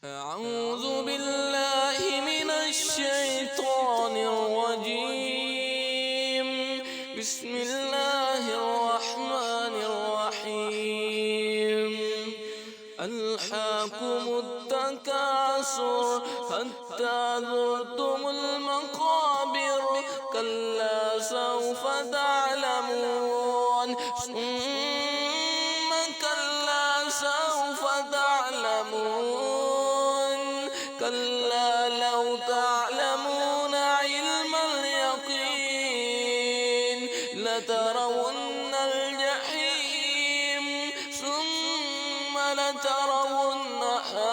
أعوذ بالله من الشيطان الرجيم. بسم الله الرحمن الرحيم. ألهاكم التكاثر حتى زرتم المقابر، كلا سوف تعلمون ثم كلا سوف تعلمون، كلا لو تعلمون علم اليقين لترون الجحيم ثم لترونها